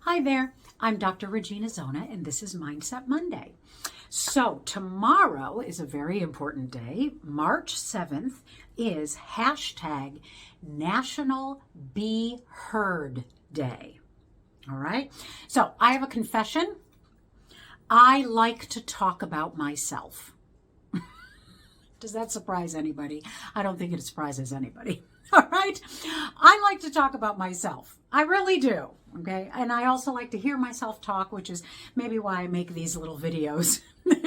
Hi there, I'm Dr. Regina Zona, and this is Mindset Monday. So tomorrow is a very important day. March 7th is hashtag National Be Heard Day. All right, so I have a confession. I like to talk about myself. Does that surprise anybody? I don't think it surprises anybody. All right. I like to talk about myself. I really do. Okay. And I also like to hear myself talk, which is maybe why I make these little videos,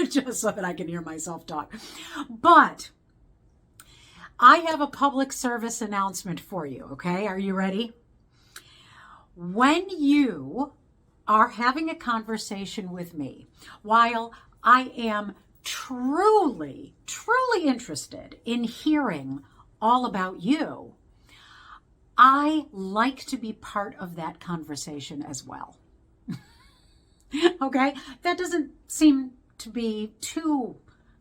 just so that I can hear myself talk. But I have a public service announcement for you. Okay. Are you ready? When you are having a conversation with me, while I am truly interested in hearing all about you, I like to be part of that conversation as well. Okay? That doesn't seem to be too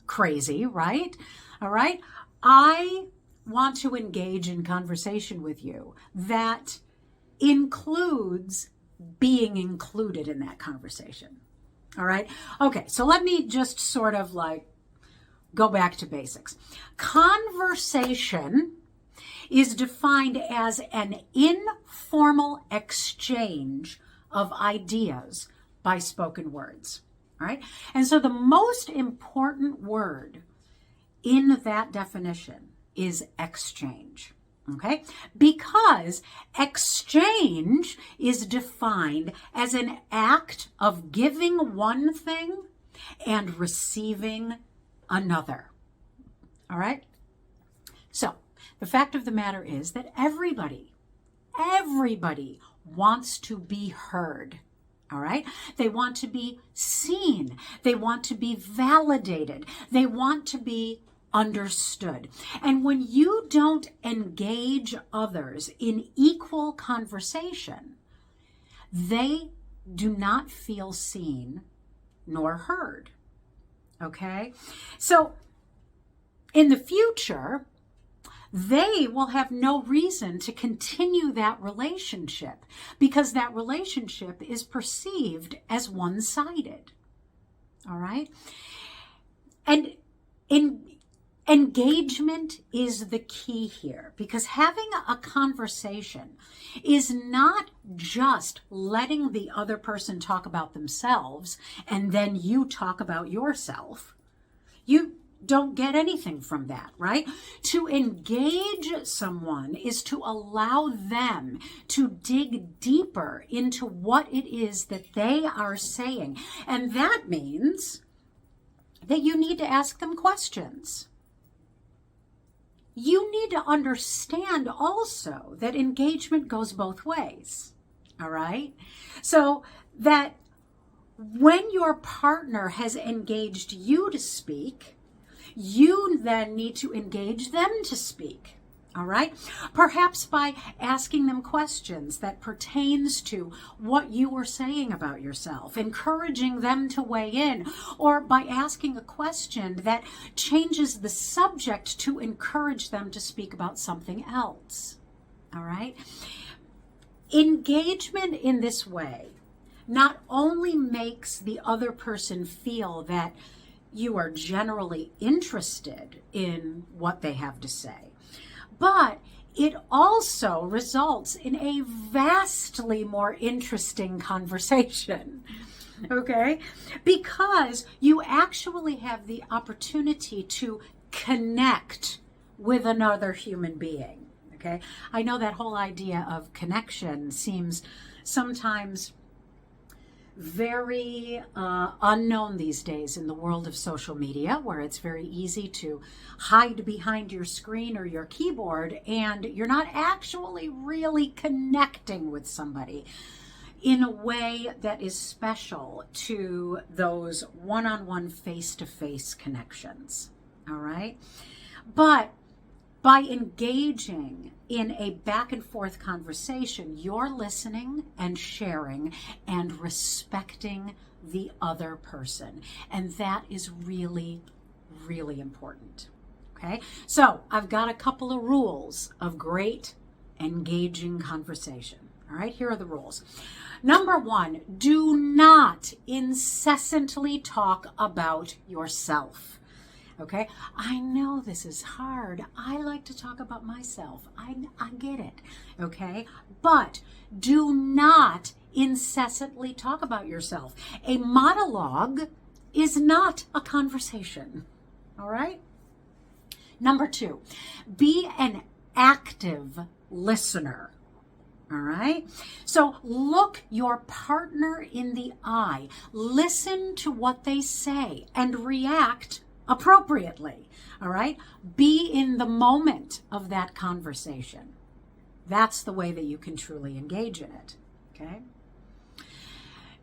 crazy, right? All right? I want to engage in conversation with you that includes being included in that conversation. All right? Okay, so let me just sort of go back to basics. Conversation is defined as an informal exchange of ideas by spoken words. All right? And so the most important word in that definition is exchange. Okay? Because exchange is defined as an act of giving one thing and receiving another. All right? So, the fact of the matter is that everybody wants to be heard. All right? They want to be seen. They want to be validated. They want to be understood. And when you don't engage others in equal conversation, they do not feel seen nor heard. Okay? So in the future, they will have no reason to continue that relationship because that relationship is perceived as one-sided. All right? And engagement is the key here, because having a conversation is not just letting the other person talk about themselves and then you talk about yourself. You don't get anything from that, right? To engage someone is to allow them to dig deeper into what it is that they are saying. And that means that you need to ask them questions. You need to understand also that engagement goes both ways, all right? So that when your partner has engaged you to speak, you then need to engage them to speak, all right? Perhaps by asking them questions that pertains to what you were saying about yourself, encouraging them to weigh in, or by asking a question that changes the subject to encourage them to speak about something else, all right? Engagement in this way not only makes the other person feel that you are generally interested in what they have to say, but it also results in a vastly more interesting conversation, okay? Because you actually have the opportunity to connect with another human being, okay? I know that whole idea of connection seems sometimes very unknown these days in the world of social media, where it's very easy to hide behind your screen or your keyboard and you're not actually really connecting with somebody in a way that is special to those one-on-one face-to-face connections. All right? But by engaging in a back and forth conversation, you're listening and sharing and respecting the other person. And that is really, really important. Okay? So I've got a couple of rules of great engaging conversation. All right, here are the rules. Number 1, do not incessantly talk about yourself. Okay, I know this is hard. I like to talk about myself. I get it. Okay, but do not incessantly talk about yourself. A monologue is not a conversation. All right. Number 2, be an active listener. All right. So look your partner in the eye, listen to what they say, and react appropriately. All right. Be in the moment of that conversation. That's the way that you can truly engage in it. Okay.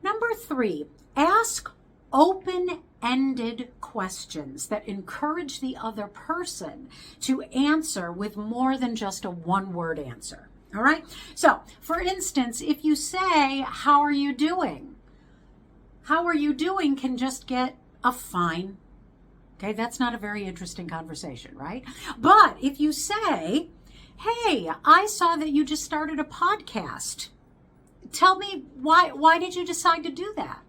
Number 3, ask open-ended questions that encourage the other person to answer with more than just a one-word answer. All right. So, for instance, if you say, "How are you doing?" How are you doing can just get a fine. Okay, that's not a very interesting conversation, right? But if you say, "Hey, I saw that you just started a podcast. Tell me why did you decide to do that?"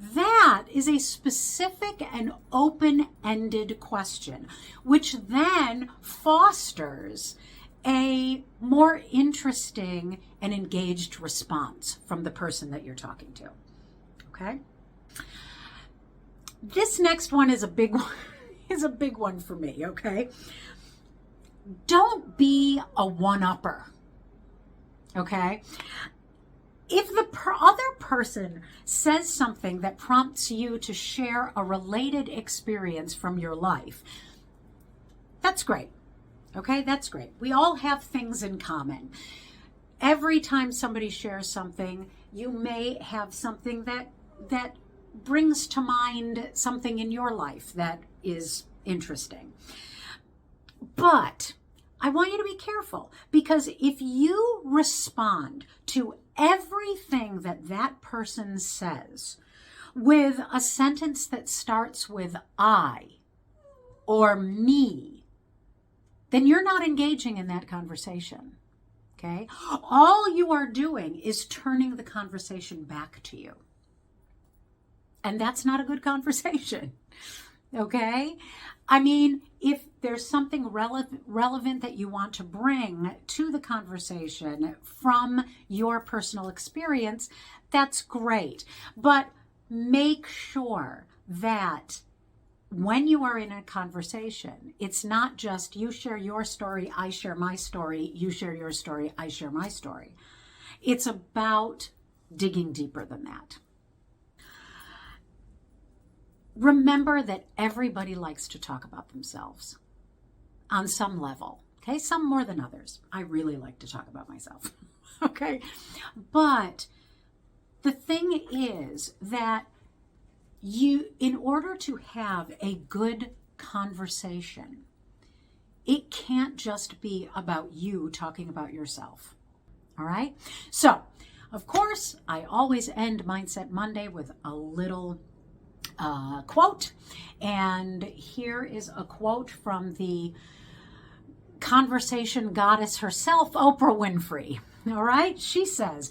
That is a specific and open-ended question, which then fosters a more interesting and engaged response from the person that you're talking to. Okay? This next one is a big one for me, okay? Don't be a one-upper. Okay? If the other person says something that prompts you to share a related experience from your life, that's great. Okay, that's great. We all have things in common. Every time somebody shares something, you may have something that brings to mind something in your life that is interesting. But I want you to be careful, because if you respond to everything that person says with a sentence that starts with "I" or "me," then you're not engaging in that conversation. Okay? All you are doing is turning the conversation back to you. And that's not a good conversation. Okay? I mean, if there's something relevant that you want to bring to the conversation from your personal experience, that's great. But make sure that when you are in a conversation, it's not just you share your story, I share my story, you share your story, I share my story. It's about digging deeper than that. Remember that everybody likes to talk about themselves on some level. Okay, some more than others. I really like to talk about myself. Okay, but the thing is that in order to have a good conversation, it can't just be about you talking about yourself. All right? So, of course, I always end Mindset Monday with a little quote. And here is a quote from the conversation goddess herself, Oprah Winfrey. All right? She says,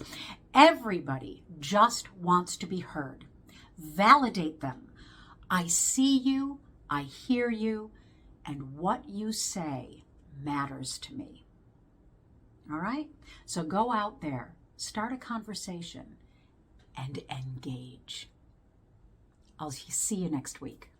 "Everybody just wants to be heard. Validate them. I see you, I hear you, and what you say matters to me." All right? So go out there, start a conversation, and engage. I'll see you next week.